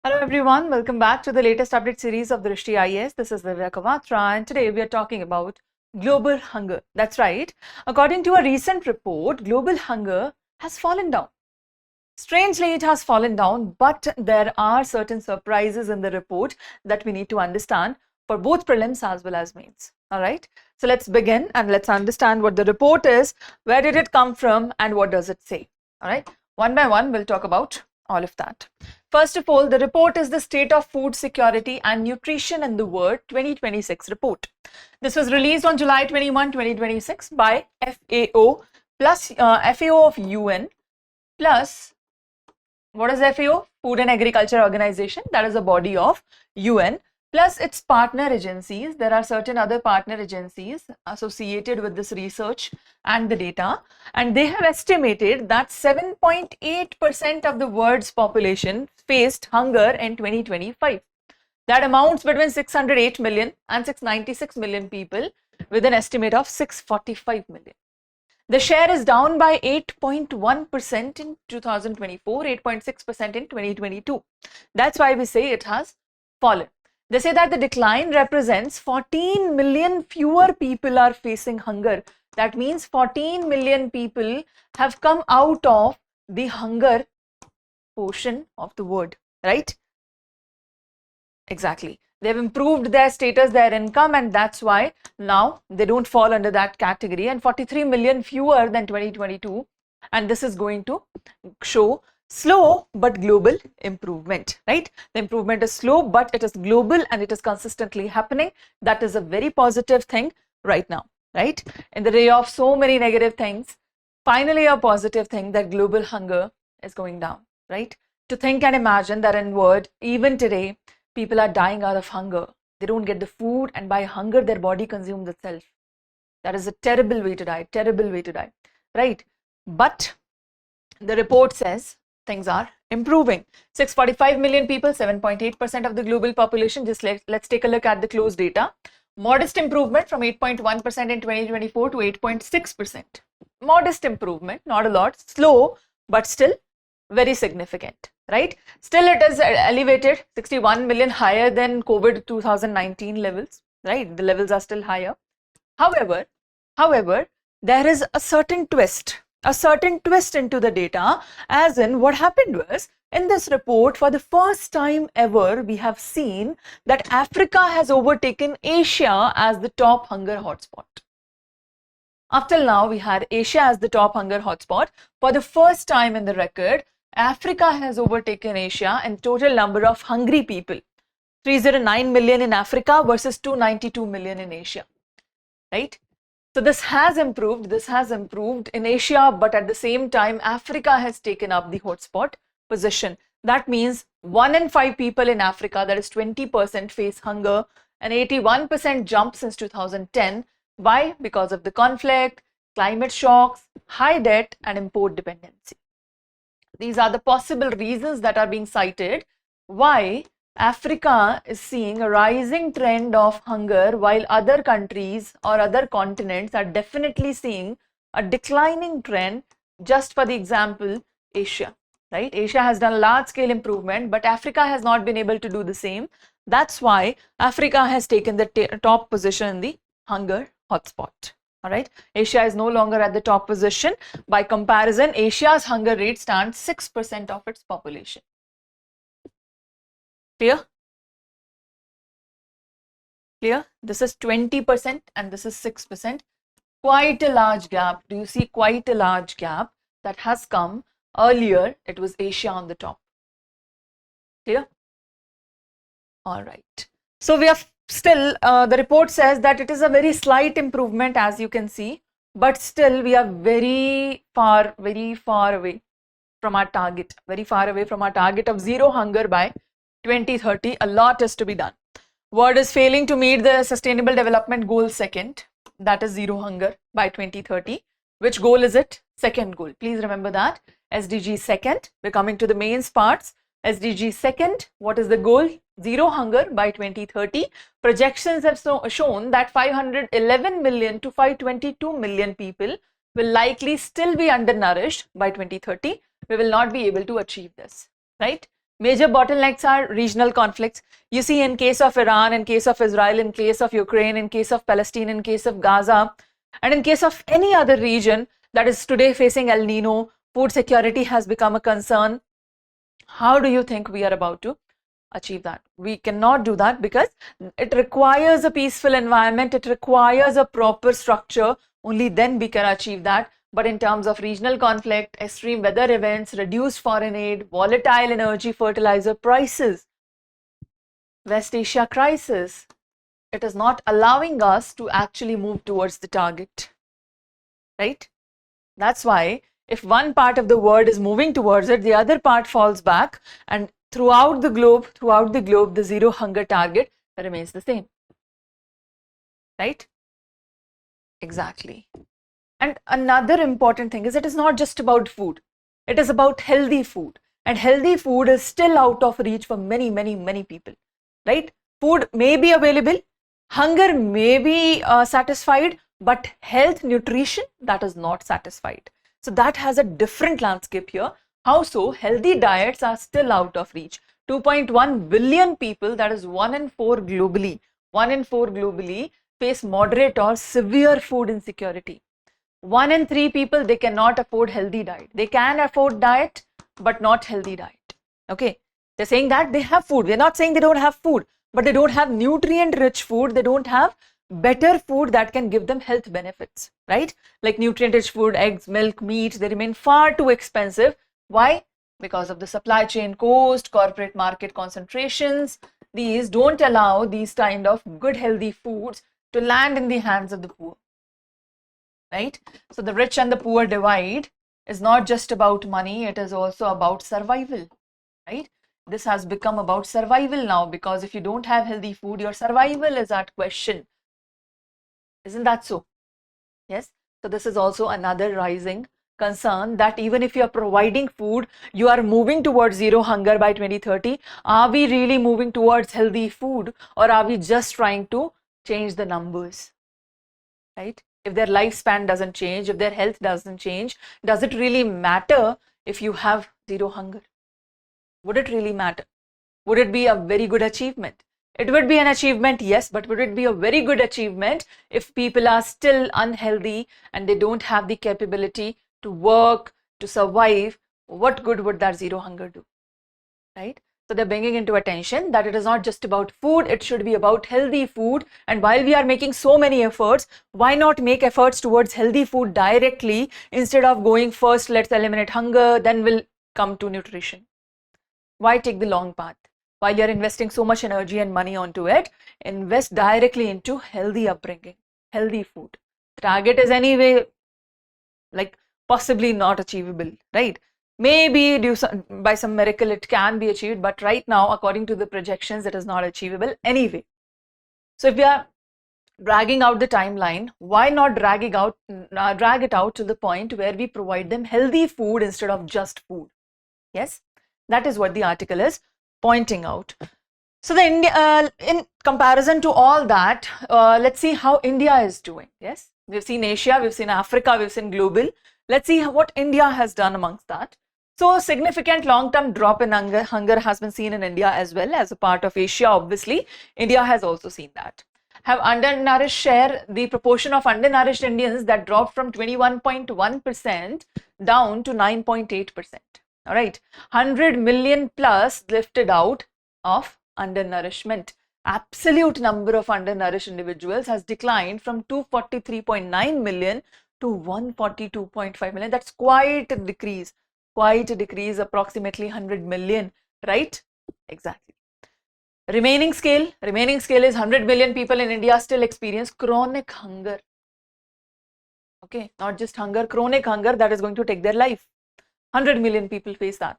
Hello everyone, welcome back to the latest update series of Drishti IAS. This is Divya Kawatra and today we are talking about global hunger. That's right. According to a recent report, global hunger has fallen down. Strangely, it has fallen down, but there are certain surprises in the report that we need to understand for both prelims as well as mains. All right. So let's begin and let's understand what the report is, where did it come from and what does it say. All right. One by one, we'll talk about all of that. First of all, the report is the State of Food Security and Nutrition in the World 2026 report. This was released on July 21, 2026 by FAO plus FAO of UN plus, what is FAO? Food and Agriculture Organization. That is a body of UN plus its partner agencies. There are certain other partner agencies associated with this research and the data, and they have estimated that 7.8% of the world's population faced hunger in 2025. That amounts between 608 million and 696 million people with an estimate of 645 million. The share is down by 8.1% in 2024, 8.6% in 2022. That's why we say it has fallen. They say that the decline represents 14 million fewer people are facing hunger. That means 14 million people have come out of the hunger portion of the word, right? Exactly. They've improved their status, their income, and that's why now they don't fall under that category, and 43 million fewer than 2022. And this is going to show slow but global improvement, right? The improvement is slow, but it is global and it is consistently happening. That is a very positive thing right now, right? In the ray of so many negative things, finally a positive thing that global hunger is going down, right? To think and imagine that in word, even today, people are dying out of hunger. They don't get the food, and by hunger, their body consumes itself. That is a terrible way to die, right? But the report says things are improving. 645 million people, 7.8% of the global population. Just let's take a look at the close data. Modest improvement from 8.1% in 2024 to 8.6%. Modest improvement, not a lot, slow, but still very significant, right? Still it is elevated, 61 million higher than COVID 2019 levels, right? The levels are still higher. However, there is a certain twist into the data, as in what happened was, in this report, for the first time ever, we have seen that Africa has overtaken Asia as the top hunger hotspot. Up till now, we had Asia as the top hunger hotspot. For the first time in the record, Africa has overtaken Asia in total number of hungry people. 309 million in Africa versus 292 million in Asia, right? So this has improved in Asia, but at the same time, Africa has taken up the hotspot position. That means 1 in 5 people in Africa, that is 20%, face hunger, an 81% jump since 2010. Why? Because of the conflict, climate shocks, high debt, and import dependency. These are the possible reasons that are being cited why Africa is seeing a rising trend of hunger, while other countries or other continents are definitely seeing a declining trend. Just for the example, Asia, right? Asia has done large scale improvement, but Africa has not been able to do the same. That's why Africa has taken the top position in the hunger hotspot. All right, Asia is no longer at the top position. By comparison, Asia's hunger rate stands 6% of its population. Clear? Clear? This is 20% and this is 6%. Quite a large gap. Do you see quite a large gap that has come? Earlier, it was Asia on the top. Clear? All right. So we have still, the report says that it is a very slight improvement, as you can see, but still we are very far away from our target, of zero hunger by 2030. A lot is to be done. World is failing to meet the Sustainable Development Goal second, that is zero hunger by 2030. Which goal is it? Second goal. Please remember that. SDG second. We're coming to the mains parts. SDG second, what is the goal? Zero hunger by 2030. Projections have shown that 511 million to 522 million people will likely still be undernourished by 2030. We will not be able to achieve this, right? Major bottlenecks are regional conflicts. You see, in case of Iran, in case of Israel, in case of Ukraine, in case of Palestine, in case of Gaza, and in case of any other region that is today facing El Nino, food security has become a concern. How do you think we are about to achieve that? We cannot do that because it requires a peaceful environment. It requires a proper structure. Only then we can achieve that. But in terms of regional conflict, extreme weather events, reduced foreign aid, volatile energy fertilizer prices, West Asia crisis, it is not allowing us to actually move towards the target, right? That's why if one part of the world is moving towards it, the other part falls back, and throughout the globe, the zero hunger target remains the same, right? Exactly. And another important thing is it is not just about food. It is about healthy food. And healthy food is still out of reach for many, many, many people, right? Food may be available, hunger may be satisfied, but health, nutrition, that is not satisfied. So that has a different landscape here. How so? Healthy diets are still out of reach. 2.1 billion people, that is 1 in 4 globally, 1 in 4 globally face moderate or severe food insecurity. 1 in 3 people, they cannot afford healthy diet. They can afford diet, but not healthy diet. Okay. They're saying that they have food. We're not saying they don't have food, but they don't have nutrient rich food. They don't have better food that can give them health benefits, right? Like nutrient rich food, eggs, milk, meat, they remain far too expensive. Why? Because of the supply chain cost, corporate market concentrations. These don't allow these kind of good healthy foods to land in the hands of the poor. Right? So the rich and the poor divide is not just about money, it is also about survival, right? This has become about survival now, because if you don't have healthy food, your survival is at question. Isn't that so? Yes. So this is also another rising concern, that even if you are providing food, you are moving towards zero hunger by 2030. Are we really moving towards healthy food, or are we just trying to change the numbers, right? If their lifespan doesn't change, if their health doesn't change, does it really matter if you have zero hunger? Would it really matter? Would it be a very good achievement? It would be an achievement, yes, but would it be a very good achievement if people are still unhealthy and they don't have the capability to work, to survive? What good would that zero hunger do, right? So they're bringing into attention that it is not just about food, it should be about healthy food. And while we are making so many efforts, why not make efforts towards healthy food directly, instead of going first, let's eliminate hunger, then we'll come to nutrition? Why take the long path? While you're investing so much energy and money onto it, invest directly into healthy upbringing, healthy food. The target is anyway like possibly not achievable, right? Maybe by some miracle it can be achieved, but right now, according to the projections, it is not achievable anyway. So if we are dragging out the timeline, why not drag it out to the point where we provide them healthy food instead of just food? Yes, that is what the article is pointing out. So in comparison to all that, let's see how India is doing. Yes, we've seen Asia, we've seen Africa, we've seen global. Let's see what India has done amongst that. So significant long-term drop in hunger has been seen in India as well. As a part of Asia, obviously, India has also seen that. Have undernourished share, the proportion of undernourished Indians that dropped from 21.1% down to 9.8%. All right, 100 million plus lifted out of undernourishment. Absolute number of undernourished individuals has declined from 243.9 million to 142.5 million. That's quite a decrease, approximately 100 million, right? Exactly. Remaining scale is 100 million people in India still experience chronic hunger. Okay, not just hunger, chronic hunger that is going to take their life. 100 million people face that.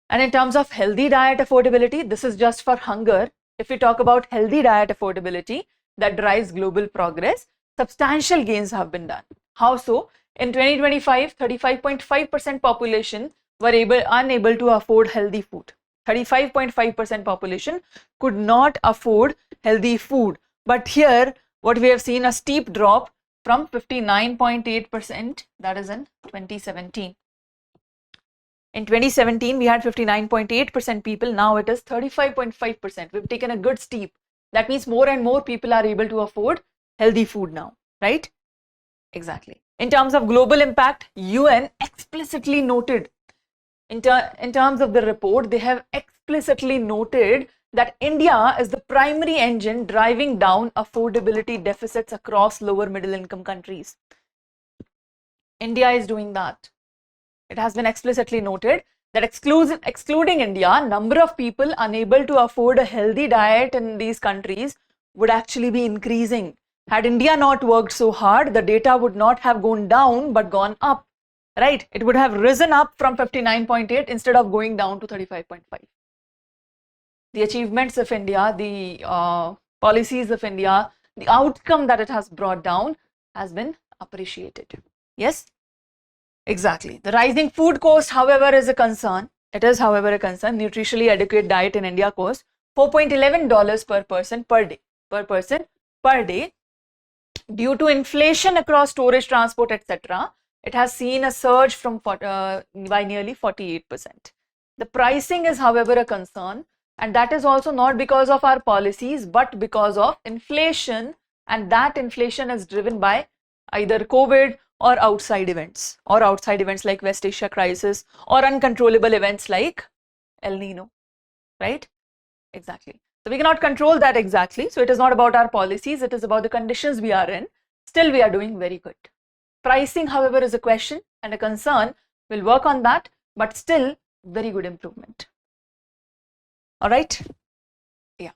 And in terms of healthy diet affordability, this is just for hunger. If we talk about healthy diet affordability that drives global progress, substantial gains have been done. How so? In 2025, 35.5% population were unable to afford healthy food. 35.5% population could not afford healthy food. But here, what we have seen, a steep drop from 59.8%, that is in 2017. In 2017, we had 59.8% people. Now it is 35.5%. We've taken a good steep. That means more and more people are able to afford healthy food now, right? Exactly. In terms of global impact, UN explicitly noted, in terms of the report, they have explicitly noted that India is the primary engine driving down affordability deficits across lower middle income countries. India is doing that. It has been explicitly noted that excluding India, number of people unable to afford a healthy diet in these countries would actually be increasing. Had India not worked so hard, the data would not have gone down but gone up, right? It would have risen up from 59.8 instead of going down to 35.5. The achievements of India, the policies of India, the outcome that it has brought down has been appreciated. Yes? Exactly. The rising food cost, however, is a concern. It is, however, a concern. Nutritionally adequate diet in India costs $4.11 per person per day. Due to inflation across storage, transport, etc., it has seen a surge from by nearly 48%. The pricing is, however, a concern, and that is also not because of our policies, but because of inflation, and that inflation is driven by either COVID or outside events like West Asia crisis or uncontrollable events like El Nino, right? Exactly. So we cannot control that exactly. So it is not about our policies, it is about the conditions we are in. Still, we are doing very good. Pricing, however, is a question and a concern. We'll work on that, but still very good improvement. All right. Yeah.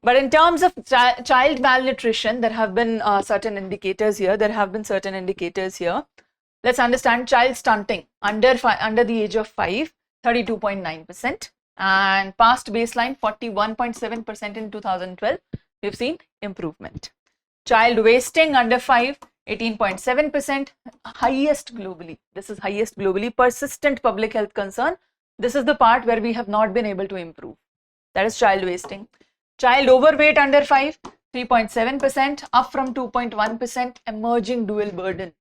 But in terms of child malnutrition, there have been certain indicators here. Let's understand child stunting under the age of 5, 32.9%. And past baseline 41.7% in 2012, we've seen improvement. Child wasting under 5, 18.7%, highest globally. This is highest globally, persistent public health concern. This is the part where we have not been able to improve. That is child wasting. Child overweight under 5, 3.7%, up from 2.1%, emerging dual burden.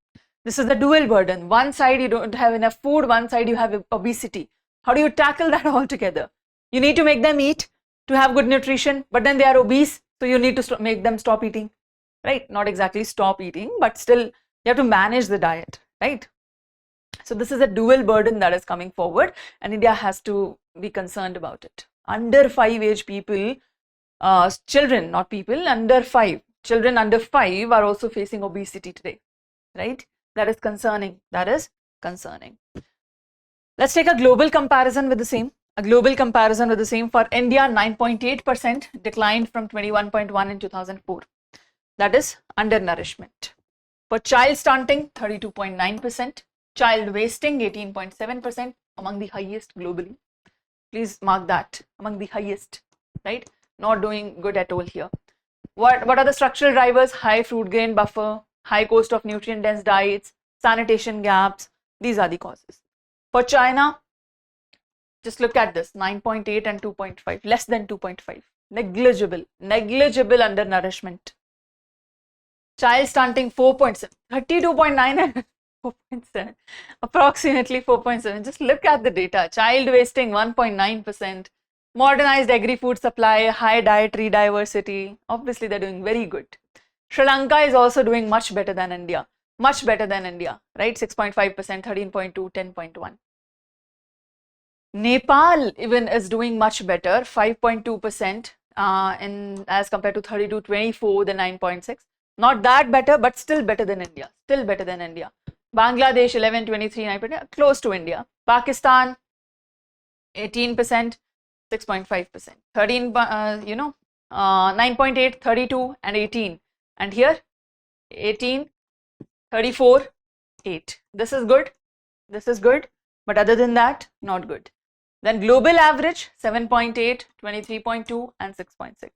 This is the dual burden. One side you don't have enough food, one side you have obesity. How do you tackle that all together? You need to make them eat to have good nutrition, but then they are obese, so you need to make them stop eating, right? Not exactly stop eating, but still you have to manage the diet, right? So this is a dual burden that is coming forward, and India has to be concerned about it. Under 5 age people, children, not people, under 5, children under 5 are also facing obesity today, right? That is concerning. Let's take a global comparison with the same. For India, 9.8% declined from 21.1 in 2004. That is undernourishment. For child stunting, 32.9%. Child wasting, 18.7%, among the highest globally. Please mark that, among the highest, right? Not doing good at all here. What are the structural drivers? High fruit grain buffer, high cost of nutrient dense diets, sanitation gaps. These are the causes. For China, just look at this, 9.8 and 2.5, less than 2.5. Negligible undernourishment. Child stunting 4.7, 32.9 and 4.7, approximately 4.7. Just look at the data. Child wasting 1.9%. Modernized agri-food supply, high dietary diversity. Obviously, they're doing very good. Sri Lanka is also doing much better than India, right? 6.5%, 13.2, 10.1. Nepal even is doing much better, 5.2% as compared to 32.24, the 9.6. Not that better, but still better than India. Bangladesh 11.23, 9.8, close to India. Pakistan 18%, 6.5%. 13, 9.8, 32, and 18. And here 18, 34, 8. This is good, but other than that, not good. Then global average 7.8, 23.2, and 6.6.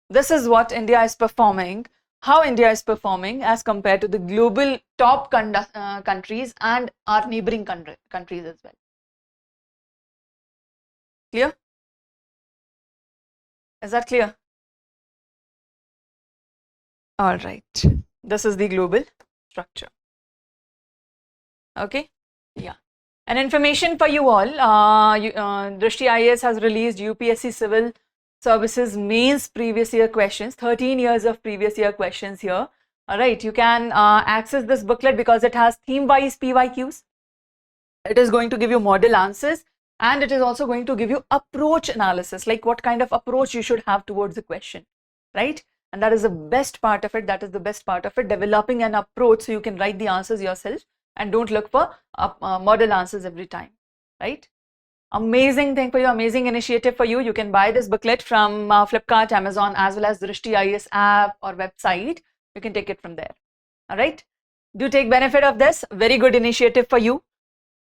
This is what India is performing, how India is performing as compared to the global top countries and our neighboring countries as well. Clear? Is that clear? All right. This is the global structure. Okay? Yeah. An information for you all, Drishti IAS has released UPSC Civil Services Mains previous year questions, 13 years of previous year questions here. All right, you can access this booklet because it has theme-wise PYQs. It is going to give you model answers, and it is also going to give you approach analysis, like what kind of approach you should have towards the question, right? And that is the best part of it. That is the best part of it, developing an approach so you can write the answers yourself and don't look for model answers every time, right? Amazing thing for you, amazing initiative for you. You can buy this booklet from Flipkart, Amazon, as well as the Drishti IAS app or website. You can take it from there. All right. Do take benefit of this. Very good initiative for you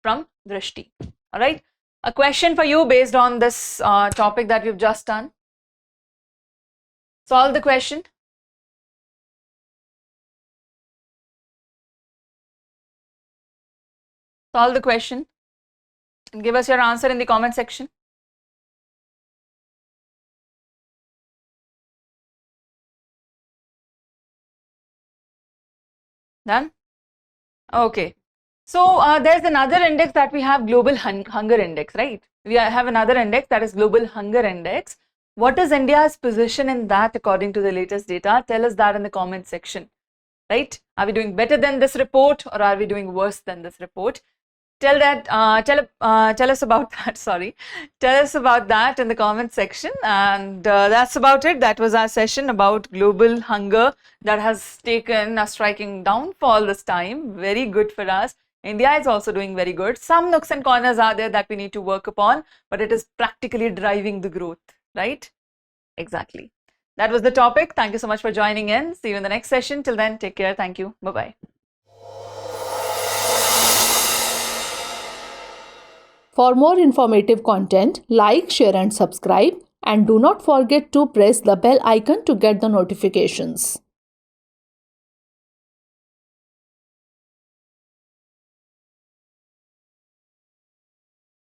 from Drishti. All right. A question for you based on this topic that we've just done. Solve the question. Solve the question and give us your answer in the comment section. Done? Okay. So there's another index that we have, global hunger index, right? We have another index, that is global hunger index. What is India's position in that according to the latest data? Tell us that in the comment section, right? Are we doing better than this report, or are we doing worse than this report? Tell us about that. Sorry, tell us about that in the comment section. And that's about it. That was our session about global hunger that has taken a striking downfall this time. Very good for us. India is also doing very good. Some nooks and corners are there that we need to work upon, but it is practically driving the growth, right? Exactly. That was the topic. Thank you so much for joining in. See you in the next session. Till then, take care. Thank you. Bye-bye. For more informative content, like, share and subscribe, and do not forget to press the bell icon to get the notifications.